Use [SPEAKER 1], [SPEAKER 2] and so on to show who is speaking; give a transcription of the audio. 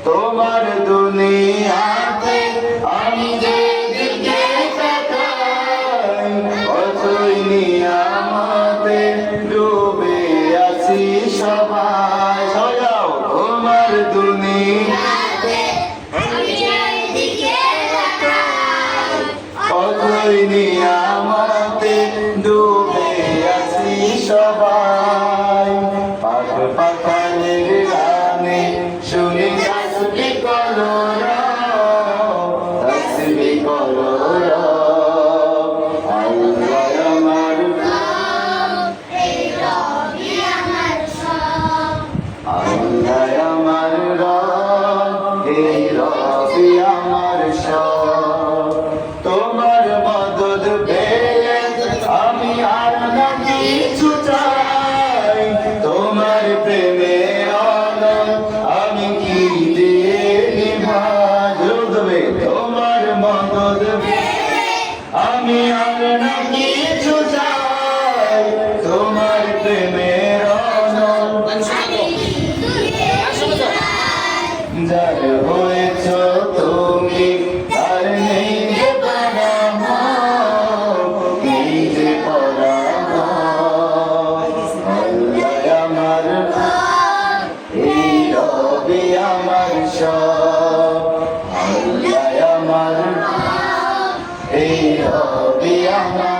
[SPEAKER 1] তোমার দুনিয়াতে আমি যেদিকে তাকাই অথই নিয়ামতে ডুবে আছি সবাই সজাও তোমার দুনিয়াতে
[SPEAKER 2] আমি যেদিকে তাকাই
[SPEAKER 1] অথই নিয়ামতে ডুবে আছি সবাই পাখ পাখানের গানে শুনি তাসবিহ করো তাসবিহ করো আল্লাহ আমার
[SPEAKER 2] এই রবি আমার সব
[SPEAKER 1] আল্লাহ আমার রব এই রবি আমার সব তোমার মদদ পেলে আমি আর না কিছু চাই তোমার প্রেমের আনন্দ আমি কি দিয়ে নিভাবে তোমার মদদ পেলে আমি আর না কিছু চাই তোমার প্রেমের আনন্দ যার হয়েছ তুমি তার নেই যে পরামর্শ, নেই যে পরামর্শ। আল্লাহ আমার এই রবি আমার সব আল্লাহ আমার এই রবি আমার